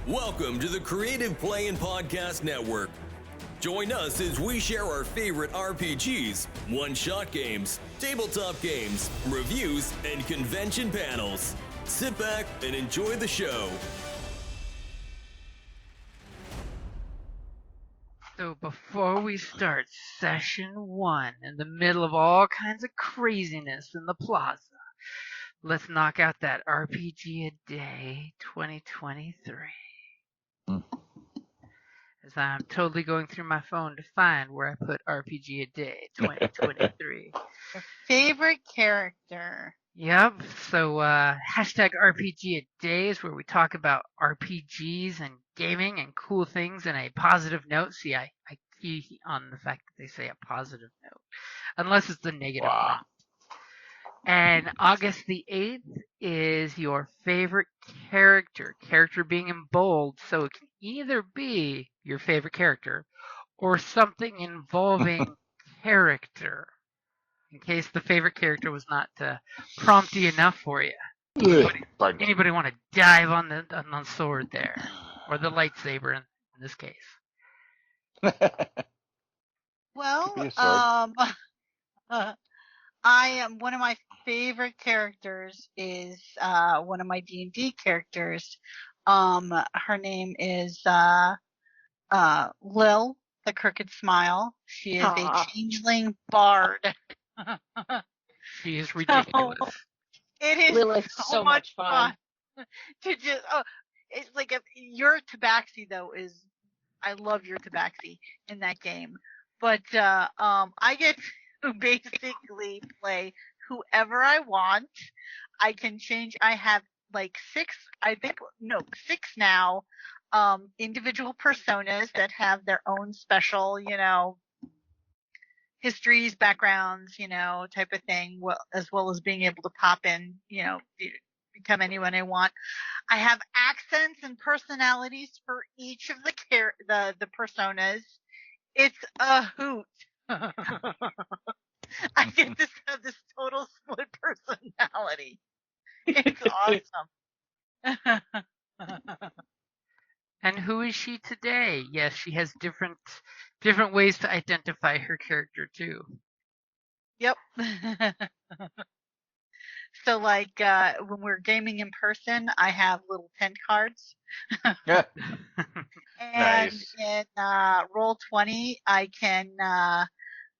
Welcome to the Creative Play and Podcast Network. Join us as we share our favorite RPGs, one-shot games, tabletop games, reviews, and convention panels. Sit back and enjoy the show. So before we start session 1, in the middle of all kinds of craziness in the plaza, let's knock out that RPGaDay 2023. As I'm totally going through my phone to find where I put RPGaDay 2023. Your favorite character. Yep, so hashtag RPGaDay is where we talk about RPGs and gaming and cool things in a positive note. See, I key on the fact that they say a positive note, unless it's the negative one. And August the 8th is your favorite character being in bold, so it can either be your favorite character or something involving character, in case the favorite character was not prompty enough for you. Anybody want to dive on the sword there, or the lightsaber in this case? Well, I am one of my favorite characters is one of my D&D characters. Her name is Lil, the Crooked Smile. She is a changeling bard. She is ridiculous. So, it is Lil is so much fun to just. Oh, it's like your Tabaxi though is. I love your Tabaxi in that game, but I get to basically play whoever I want. I can change. I have like six now, individual personas that have their own special, histories, backgrounds, type of thing, as well as being able to pop in, become anyone I want. I have accents and personalities for each of the personas. It's a hoot. I get to have this total split personality. It's awesome. And who is she today? Yes, she has different ways to identify her character too. Yep. So like when we're gaming in person, I have little tent cards. Yeah. And Nice. in Roll20, I can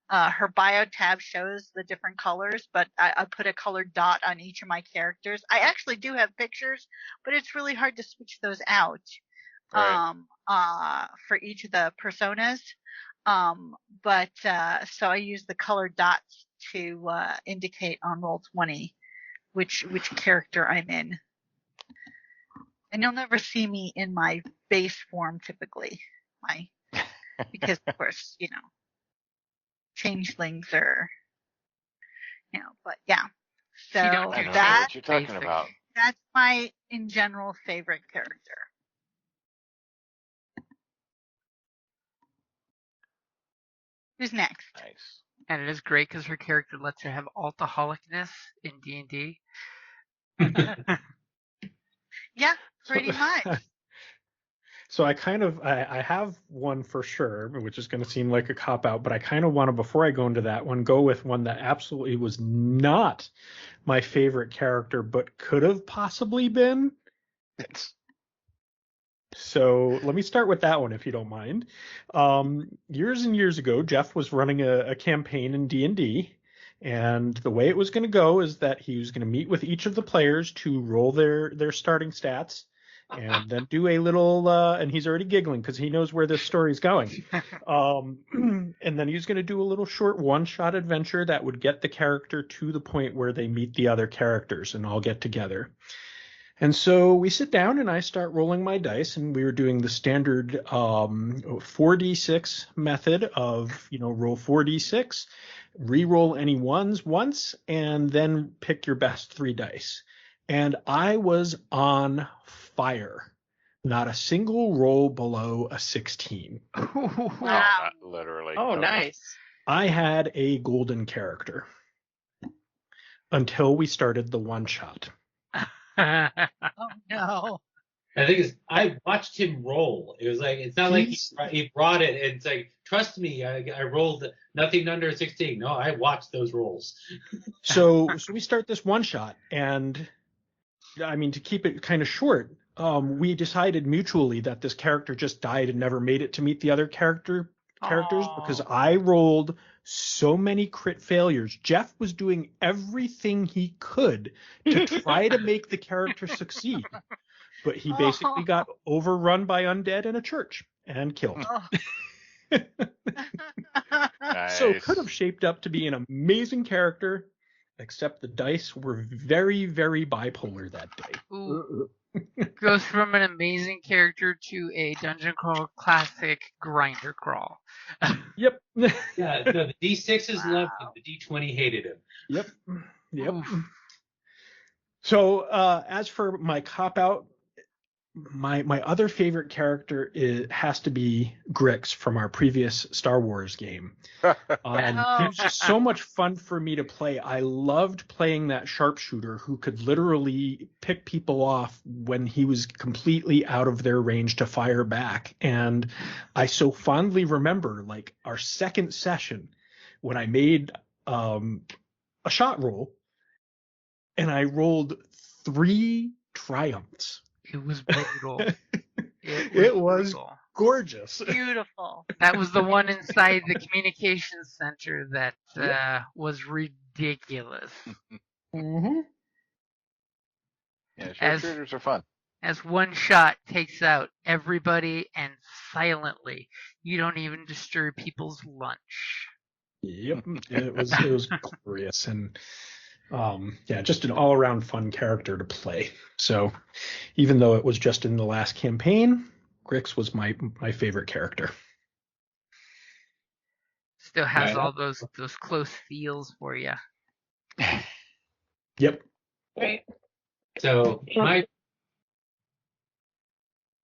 her bio tab shows the different colors, but I put a colored dot on each of my characters. I actually do have pictures, but it's really hard to switch those out. Right. For each of the personas. But so I use the colored dots to indicate on Roll20 which character I'm in. And you'll never see me in my base form typically. Because of course, changelings are, but yeah. So She don't do I don't know that what you're talking basic. about. that's my in general favorite character. Who's next? Nice. And it is great because her character lets her have alcoholicness in D&D. Yeah, pretty much. So I have one for sure, which is going to seem like a cop-out, but I kind of want to, before I go into that one, go with one that absolutely was not my favorite character, but could have possibly been. So let me start with that one, if you don't mind. Years and years ago, Jeff was running a campaign in D&D, and the way it was going to go is that he was going to meet with each of the players to roll their starting stats, and then do a little, and he's already giggling because he knows where this story's going. And then he's going to do a little short one-shot adventure that would get the character to the point where they meet the other characters and all get together. And so we sit down and I start rolling my dice, and we were doing the standard 4d6 method of, roll 4d6, re-roll any ones once, and then pick your best 3 dice. And I was on fire. Not a single roll below a 16. No, not literally. Oh, No. nice. I had a golden character until we started the one shot. Oh no. The thing is, I watched him roll. It was like, it's not like he brought it and it's like, trust me, I rolled nothing under a 16. No, I watched those rolls. So we start this one shot, and I mean, to keep it kind of short, we decided mutually that this character just died and never made it to meet the other characters because I rolled so many crit failures. Jeff was doing everything he could to try to make the character succeed, but he basically got overrun by undead in a church and killed. Nice. So could have shaped up to be an amazing character, except the dice were very, very bipolar that day. Ooh. Goes from an amazing character to a dungeon crawl classic grinder crawl. Yep. Yeah, no, the D6s loved him. The D20 hated him. Yep. So as for my cop-out, my other favorite character has to be Grix from our previous Star Wars game. It was just so much fun for me to play. I loved playing that sharpshooter who could literally pick people off when he was completely out of their range to fire back. And I so fondly remember, like, our second session when I made a shot roll, and I rolled 3 triumphs. It was brutal. It was gorgeous. Beautiful. That was the one inside the communications center that was ridiculous. Mm-hmm. Yeah, sharpshooters are fun. As one shot takes out everybody and silently. You don't even disturb people's lunch. Yep. It was glorious, and just an all-around fun character to play. So even though it was just in the last campaign, Grix was my favorite character. Still has all those close feels for you. Yep. Right. So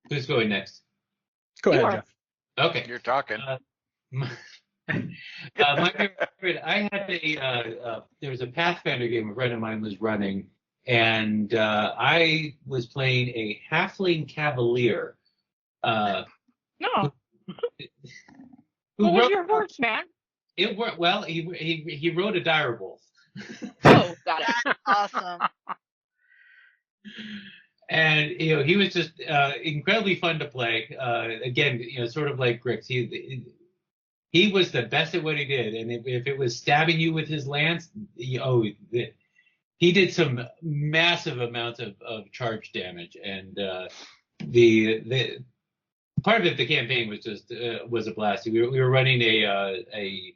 who's going next? Go ahead, Jeff. Okay. You're talking. My favorite, I had there was a Pathfinder game a friend of mine was running, and I was playing a halfling cavalier. No. Who What was wrote, your horse, man? It worked well. He wrote a direwolf. Oh, got it. That's awesome. And he was just incredibly fun to play. Again, sort of like Grix. He was the best at what he did, and if it was stabbing you with his lance, he did some massive amounts of charge damage. And the part of it, the campaign was just was a blast. We were running an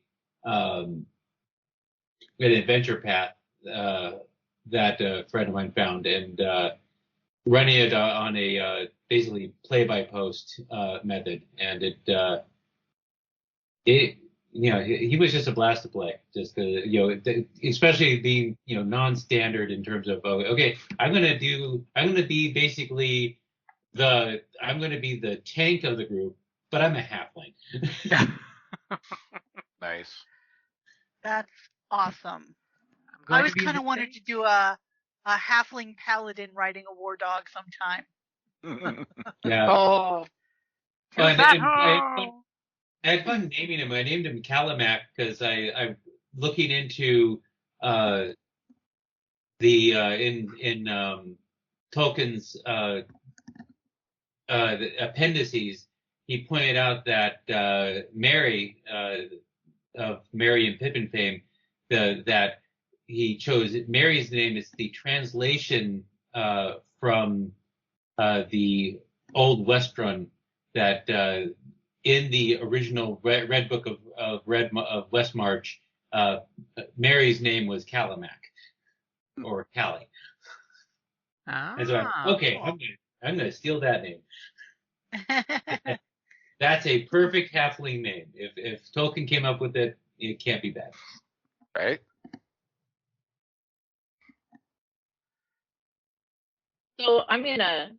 adventure path that a friend of mine found, and running it on a basically play-by-post method, and he was just a blast to play. Just especially being non-standard in terms of I'm going to be basically I'm going to be the tank of the group, but I'm a halfling. Nice. That's awesome. I was kind of wanted to do a halfling paladin riding a war dog sometime. Yeah. Oh. I had fun naming him. I named him Calamac because I'm looking into in Tolkien's the appendices. He pointed out that Merry of Merry and Pippin fame, that he chose Mary's name is the translation from the Old Westrun that in the original Red Book of Westmarch, Mary's name was Calamac or Callie. And so I'm gonna steal that name. That's a perfect halfling name. If Tolkien came up with it, it can't be bad. Right? So I'm gonna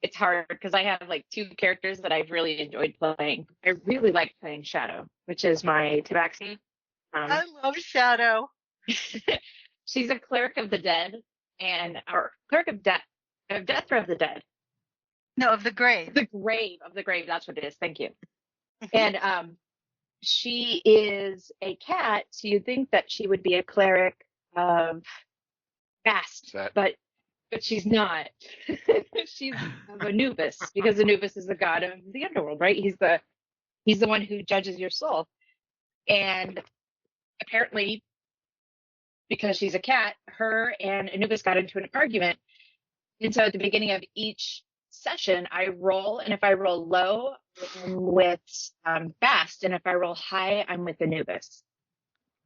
it's hard because I have 2 characters that I've really enjoyed playing. I really like playing Shadow, which is my Tabaxi. I love Shadow. She's a cleric of the dead or cleric of death, Death or of the Dead? No, of the grave. The Grave, of the Grave. That's what it is. Thank you. And she is a cat, so you'd think that she would be a cleric of Bast, but she's not. She's of Anubis, because Anubis is the god of the underworld, right? He's the one who judges your soul. And apparently, because she's a cat, her and Anubis got into an argument. And so at the beginning of each session, I roll, and if I roll low, I'm with Bast, and if I roll high, I'm with Anubis.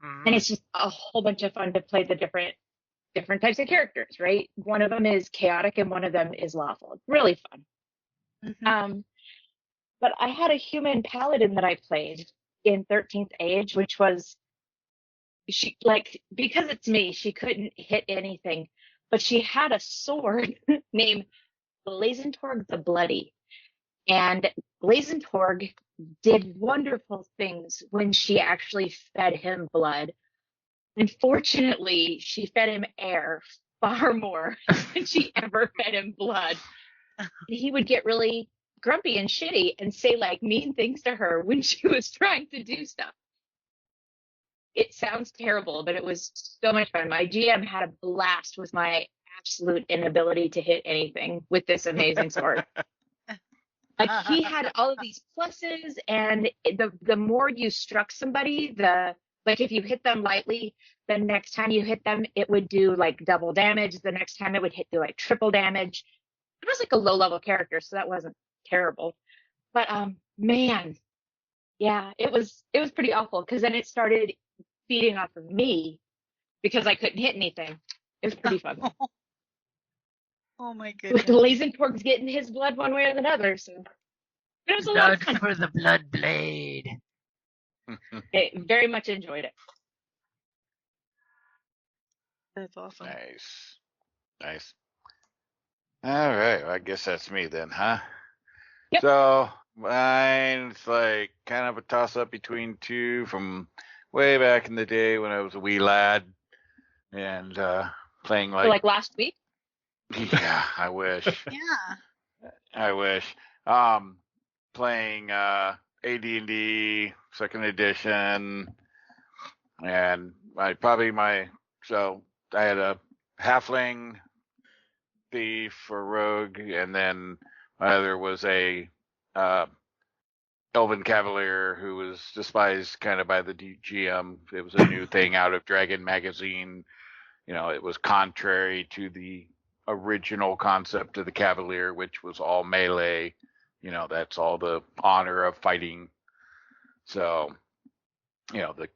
And it's just a whole bunch of fun to play the different types of characters, right? One of them is chaotic and one of them is lawful. It's really fun. But I had a human paladin that I played in 13th Age, which was, she, like, because it's me, she couldn't hit anything, but she had a sword named Blazentorg the Bloody. And Blazentorg did wonderful things when she actually fed him blood. Unfortunately, she fed him air far more than she ever fed him blood. He would get really grumpy and shitty and say like mean things to her when she was trying to do stuff. It sounds terrible, but it was so much fun. My GM had a blast with my absolute inability to hit anything with this amazing sword. Like, he had all of these pluses, and the more you struck somebody, like if you hit them lightly, the next time you hit them, it would do like double damage. The next time it would do like triple damage. It was like a low level character, so that wasn't terrible. But man, yeah, it was pretty awful, because then it started feeding off of me because I couldn't hit anything. It was pretty fun. Oh my goodness. Blazentorg's getting his blood one way or another, so it was a lot of Blood fun. for the blood blade. I very much enjoyed it. That's awesome. Nice. All right, well, I guess that's me then, huh? Yep. So mine's like kind of a toss-up between two from way back in the day when I was a wee lad, and playing So, like last week? Yeah, I wish. Yeah. I wish. Playing AD&D second edition, and so I had a halfling thief or rogue, and then my other was a elven cavalier who was despised kind of by the GM. It was a new thing out of Dragon magazine. You know, it was contrary to the original concept of the cavalier, which was all melee. You know, that's all the honor of fighting. So, you know, the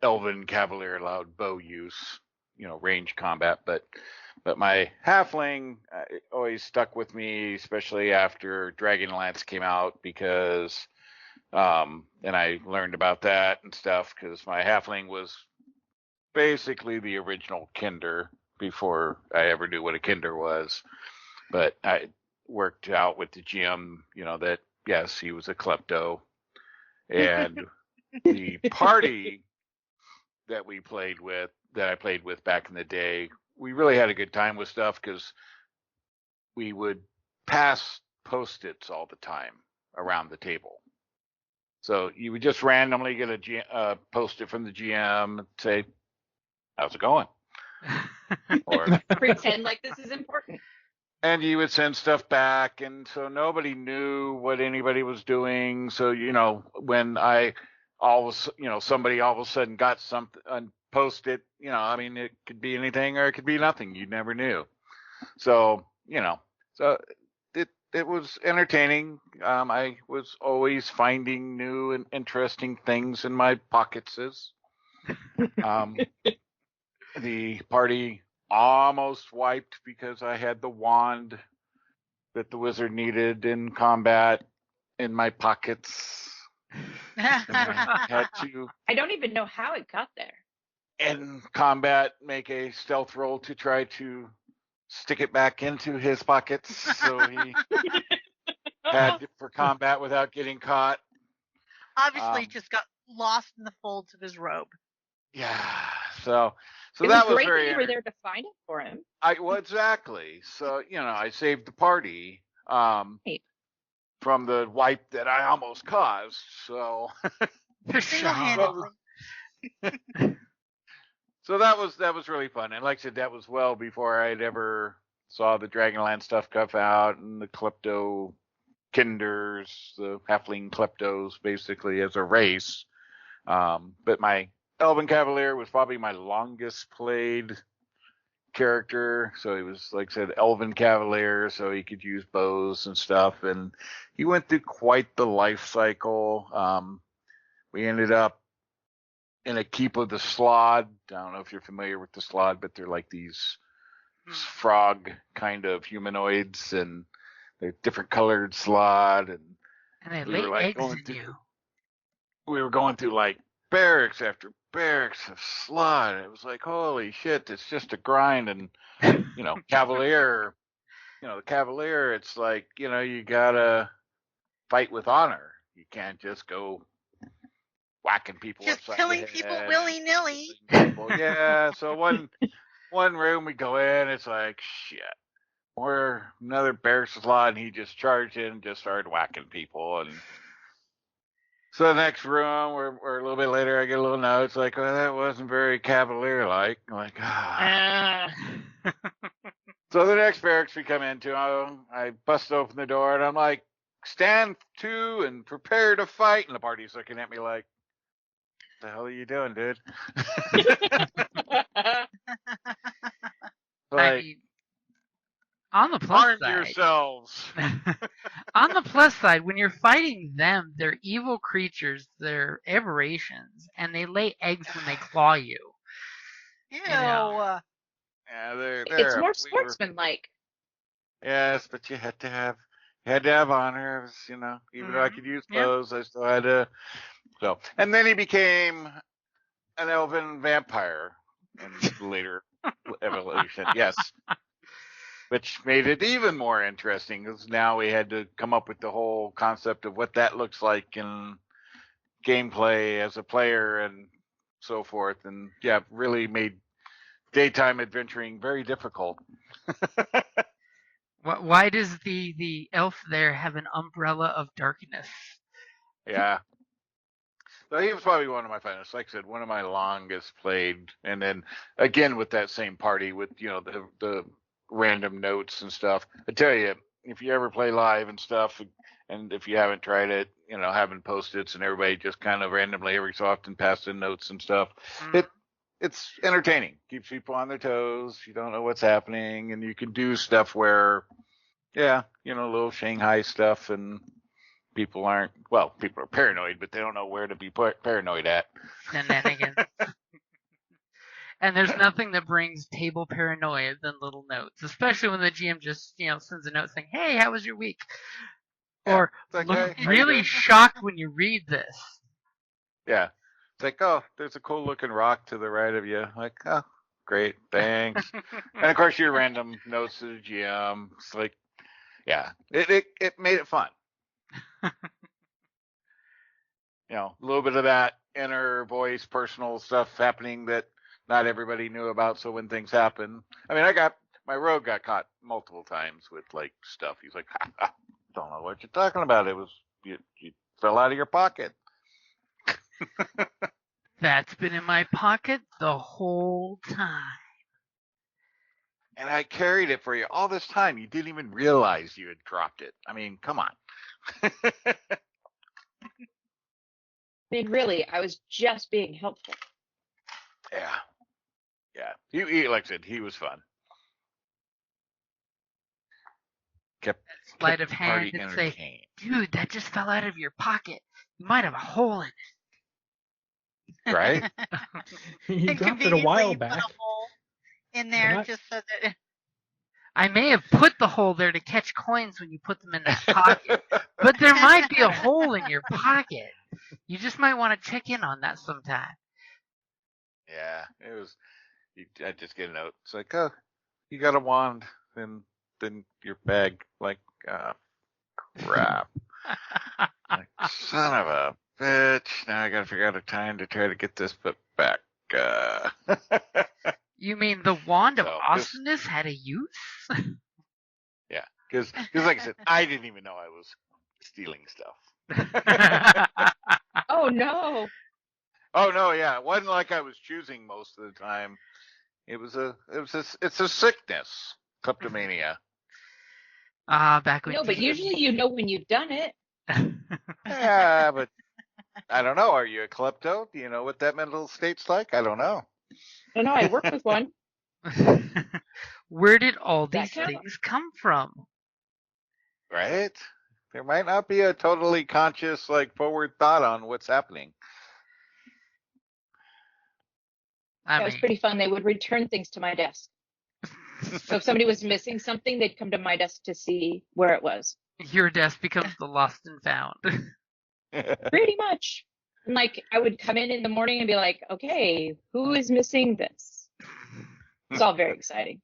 elven cavalier allowed bow use, you know, range combat. But my halfling always stuck with me, especially after Dragonlance came out, because and I learned about that and stuff, because my halfling was basically the original Kinder before I ever knew what a Kinder was. But I worked out with the GM, you know, that yes, he was a klepto. And the party that I played with back in the day, we really had a good time with stuff, because we would pass Post-its all the time around the table. So you would just randomly get a Post-it from the GM and say, "How's it going?" Or Pretend like this is important. and you would send stuff back, and so nobody knew what anybody was doing. So, you know, when somebody all of a sudden got something and Post-it, you know, I mean, it could be anything or it could be nothing. You never knew. So, you know, it was entertaining. I was always finding new and interesting things in my pockets. The party almost wiped because I had the wand that the wizard needed in combat in my pockets. I had to, I don't even know how it got there. in combat, make a stealth roll to try to stick it back into his pockets, so he had for combat without getting caught. Obviously, just got lost in the folds of his robe. Yeah, so So it that was was great very that you were there to find it for him. well, exactly. So, I saved the party Right. from the wipe that I almost caused. So Single-handedly. so that was really fun. And like I said, that was well before I'd ever saw the Dragonland stuff come out and the Klepto Kinders, the Halfling Kleptos, basically as a race. But my Elven Cavalier was probably my longest played character. So he was, like I said, Elven Cavalier, so he could use bows and stuff. And he went through quite the life cycle. We ended up in a keep of the Slod. I don't know if you're familiar with the Slod, but they're like these frog kind of humanoids, and they're different colored Slod. And they we lay were like eggs going in through, you. we were going through like barracks after barracks of Slod. It was like, holy shit, it's just a grind. And Cavalier, the Cavalier, it's like, you gotta fight with honor. You can't just go whacking people Just upside killing the people head, willy-nilly. Yeah, so one room we go in, it's like, shit. We're another barracks Slod, and he just charged in and just started whacking people. And so the next room, we're a little bit later, I get a little note. It's like, well, that wasn't very Cavalier-like. I'm like, So the next barracks we come into, I bust open the door, and I'm like, stand to and prepare to fight. And the party's looking at me like, what the hell are you doing, dude? I mean, on the plus arm side, yourselves. on the plus side, when you're fighting them, they're evil creatures, they're aberrations, and they lay eggs when they claw you. Ew. Yeah, It's more sportsmanlike. Yes, but you had to have honor. It was, even though I could use bows, I still had to. So, and then he became an elven vampire in later evolution. Yes. Which made it even more interesting, because now we had to come up with the whole concept of what that looks like in gameplay as a player and so forth. And yeah, really made daytime adventuring very difficult. Why does the elf there have an umbrella of darkness? Yeah. So he was probably one of my finest. Like I said, one of my longest played. And then again with that same party with, the random notes and stuff. I tell you, if you ever play live and stuff, and if you haven't tried it, having post-its and everybody just kind of randomly every so often pass in notes and stuff, it's entertaining. Keeps people on their toes. You don't know what's happening, and you can do stuff where, a little Shanghai stuff, and people are paranoid, but they don't know where to be paranoid at. Shenanigans. And there's nothing that brings table paranoia than little notes, especially when the GM just, sends a note saying, "Hey, how was your week?" Or like, look "Hey, really shocked when you read this. Yeah. It's like, oh, there's a cool looking rock to the right of you. Like, oh, great, thanks. And of course, your random notes to the GM. It's like, yeah, it made it fun. A little bit of that inner voice, personal stuff happening that not everybody knew about. So when things happen, I mean, my rogue got caught multiple times with like stuff. He's like, don't know what you're talking about. It was you fell out of your pocket. That's been in my pocket the whole time. And I carried it for you all this time. You didn't even realize you had dropped it. I mean, come on. I mean, really, I was just being helpful. Yeah. He like I said, he was fun. Kept sleight of hand party and say, entertained. "Dude, that just fell out of your pocket. You might have a hole in it." Right? You dropped it a while back. Put a hole in there just so that. I may have put the hole there to catch coins when you put them in that pocket, but there might be a hole in your pocket. You just might want to check in on that sometime. Yeah, it was. I just get a note. It's like, oh, you got a wand, then your bag. Like, crap. Like, son of a bitch. Now I got to figure out a time to try to get this put back. You mean the Wand of So, Awesomeness had a use? Yeah, because like I said, I didn't even know I was stealing stuff. Oh no. Oh no, yeah, it wasn't like I was choosing most of the time. It's a sickness, kleptomania. Back when No, but usually you know when you've done it. Yeah, but I don't know. Are you a klepto? Do you know what that mental state's like? I don't know. I don't know, I work with one. Where did all That these counts. things come from? Right? There might not be a totally conscious, like, forward thought on what's happening. I That was mean, pretty fun. They would return things to my desk. So if somebody was missing something, they'd come to my desk to see where it was. your desk becomes the lost and found. Pretty much. And like I would come in the morning and be like, okay, who is missing this? It's all very exciting.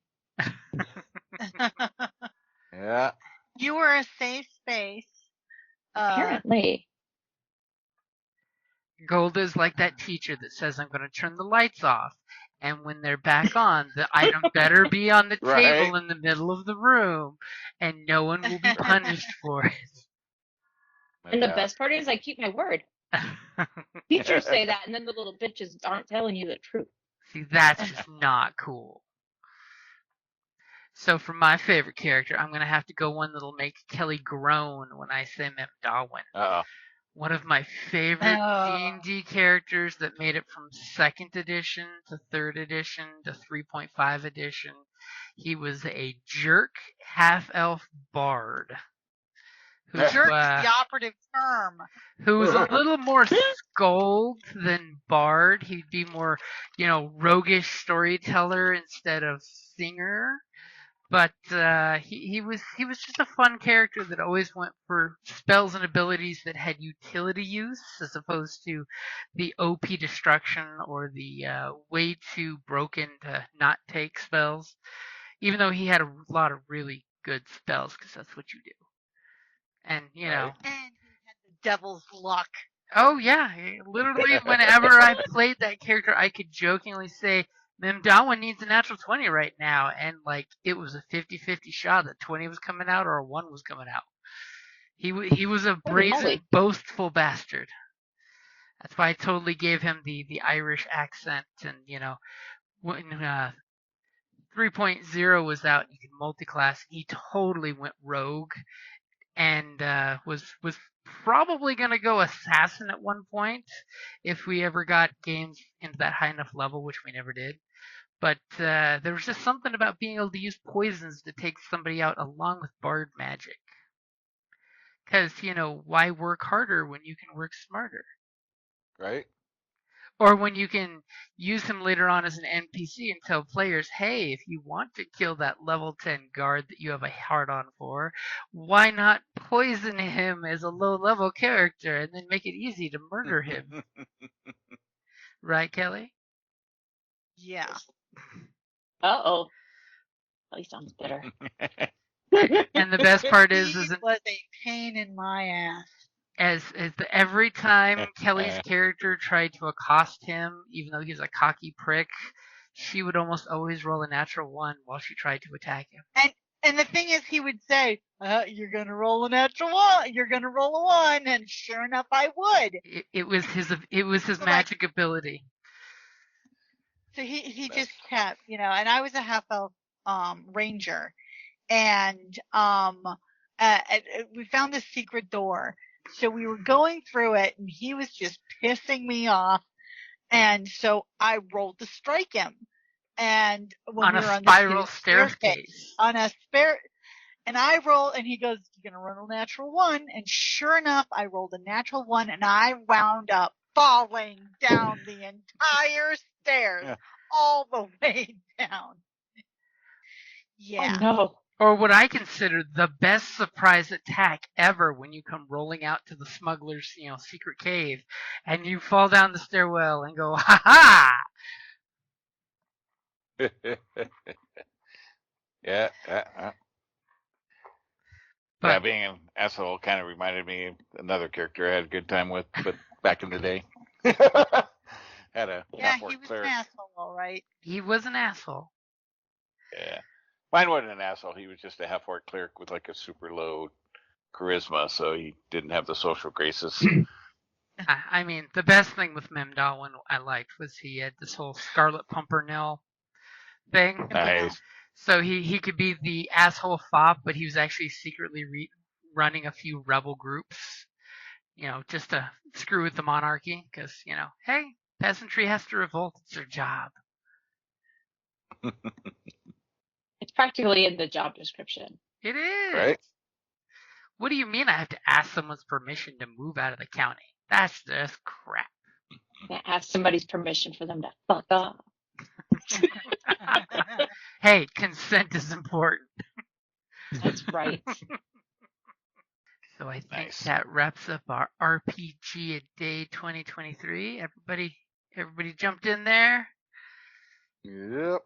Yeah. You were a safe space. Apparently. Golda's like that teacher that says, I'm going to turn the lights off. And when they're back on, the item better be on the table Right. in the middle of the room, and no one will be punished for it. And the best part is I keep my word. Teachers say that, and then the little bitches aren't telling you the truth. See, that's just not cool. So for my favorite character, I'm going to have to go one that'll make Kelly groan when I say Mem Darwin. Uh-oh. One of my favorite D&D characters that made it from 2nd edition to 3rd edition to 3.5 edition. He was a jerk half-elf bard. Jerk's the operative term. Who was a little more scold than bard. He'd be more, roguish storyteller instead of singer. But he was just a fun character that always went for spells and abilities that had utility use, as opposed to the OP destruction or the way too broken to not take spells. Even though he had a lot of really good spells, because that's what you do. And And he had the devil's luck. Oh yeah, literally whenever I played that character, I could jokingly say, Mimdawa needs a natural 20 right now, and like it was a 50-50 shot that 20 was coming out or a 1 was coming out. He was a brazen, boastful bastard. That's why I totally gave him the Irish accent, and when 3.0 was out, you could multiclass. He totally went rogue, and was probably going to go assassin at one point if we ever got games into that high enough level, which we never did. But there was just something about being able to use poisons to take somebody out along with bard magic. Because, why work harder when you can work smarter? Right. Or when you can use him later on as an NPC and tell players, hey, if you want to kill that level 10 guard that you have a hard-on for, why not poison him as a low-level character and then make it easy to murder him? Right, Kelly? Yeah. Uh-oh. Oh, he sounds bitter. And the best part is He was a pain in my ass. Every time Kelly's character tried to accost him, even though he's a cocky prick, she would almost always roll a natural 1 while she tried to attack him. And the thing is, he would say, "You're gonna roll a natural 1. You're gonna roll a 1," and sure enough, I would. It was his magic ability. So he just kept, and I was a half elf ranger, and we found this secret door. So we were going through it, and he was just pissing me off. And so I rolled to strike him. And when on we were a on spiral the staircase. And I rolled, and he goes, "You're going to roll a natural 1." And sure enough, I rolled a natural 1, and I wound up falling down the entire stairs, all the way down. Yeah. Oh, no. Or what I consider the best surprise attack ever, when you come rolling out to the smuggler's, secret cave, and you fall down the stairwell and go, ha ha! Yeah. But, being an asshole kind of reminded me of another character I had a good time with, but back in the day. Had a Yeah, half-orc he was cleric. an asshole, all right. He was an asshole. Yeah. Mine wasn't an asshole. He was just a half-orc cleric with like a super low charisma, so he didn't have the social graces. I mean, the best thing with Memdalwin I liked was he had this whole Scarlet Pimpernel thing. Nice. So he could be the asshole fop, but he was actually secretly running a few rebel groups, just to screw with the monarchy. Because, hey, peasantry has to revolt. It's their job. It's practically in the job description. It is. Right? What do you mean I have to ask someone's permission to move out of the county? That's just crap. I ask somebody's permission for them to fuck off. Hey, consent is important. That's right. So I think Nice. that wraps up our RPGaDay 2023. Everybody jumped in there. Yep.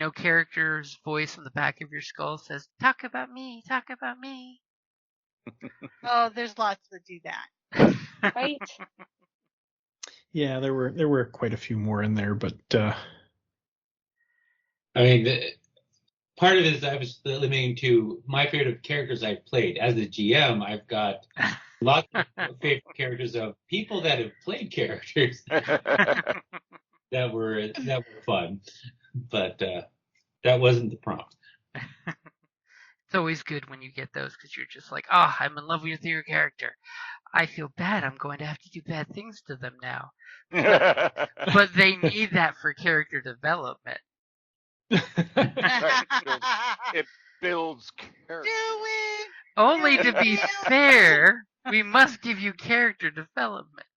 No character's voice on the back of your skull says, "Talk about me, talk about me." Oh, there's lots that do that. Right? Yeah, there were quite a few more in there, but I mean, part of it is I was limiting to my favorite characters I've played. As a GM, I've got lots of favorite characters of people that have played characters that were fun, but that wasn't the prompt. It's always good when you get those because you're just like, oh, I'm in love with your character. I feel bad. I'm going to have to do bad things to them now. But they need that for character development. It builds character. Do it! Only to be fair, we must give you character development.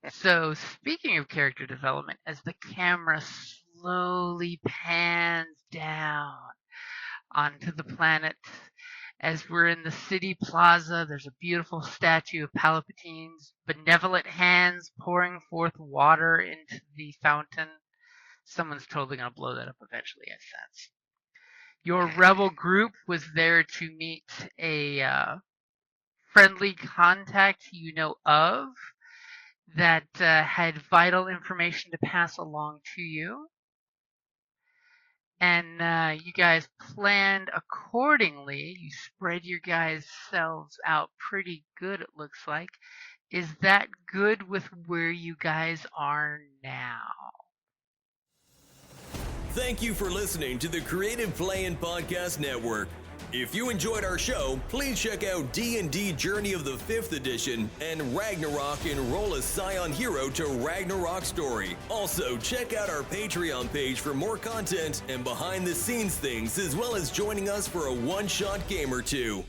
So, speaking of character development, as the camera slowly pans down onto the planet, as we're in the city plaza, there's a beautiful statue of Palpatine's benevolent hands pouring forth water into the fountain. Someone's totally going to blow that up eventually, I sense. Your rebel group was there to meet a friendly contact you know of that had vital information to pass along to you. And you guys planned accordingly. You spread your guys' selves out pretty good, it looks like. Is that good with where you guys are now? Thank you for listening to the Creative Play Podcast Network. If you enjoyed our show, please check out D&D Journey of the 5th Edition and Ragnarok Enroll a Scion Hero to Ragnarok Story. Also, check out our Patreon page for more content and behind-the-scenes things, as well as joining us for a one-shot game or two.